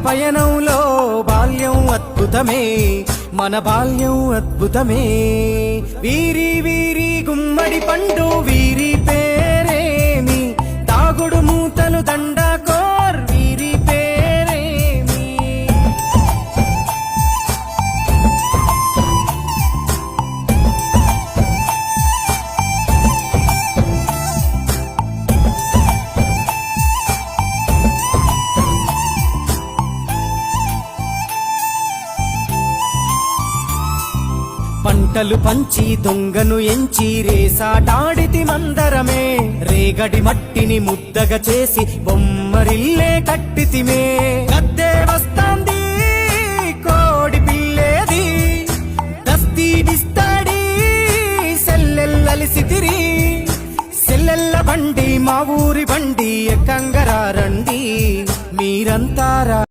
పయనంలో బాల్యం అద్భుతమే, మన బాల్యం అద్భుతమే. వీరి వీరి గుమ్మడి పండు వీరి పేరేమి, తాగుడు మూతలు దండాకోర్ వీరి పేరేమి. పంటలు పంచి దొంగను ఎంచి రేసాటాడితి మందరమే, రేగడి మట్టిని ముద్దగా చేసి బొమ్మరిల్లే కట్టితిమే. గద్దే వస్తాంది కోడి పిల్లేది, దస్తీ డిస్తాడి సెల్లెల్లలిసితిరి. సెల్లెల్ల బండి మా ఊరి బండి ఎక్కంగరా రండి మీరంతారా.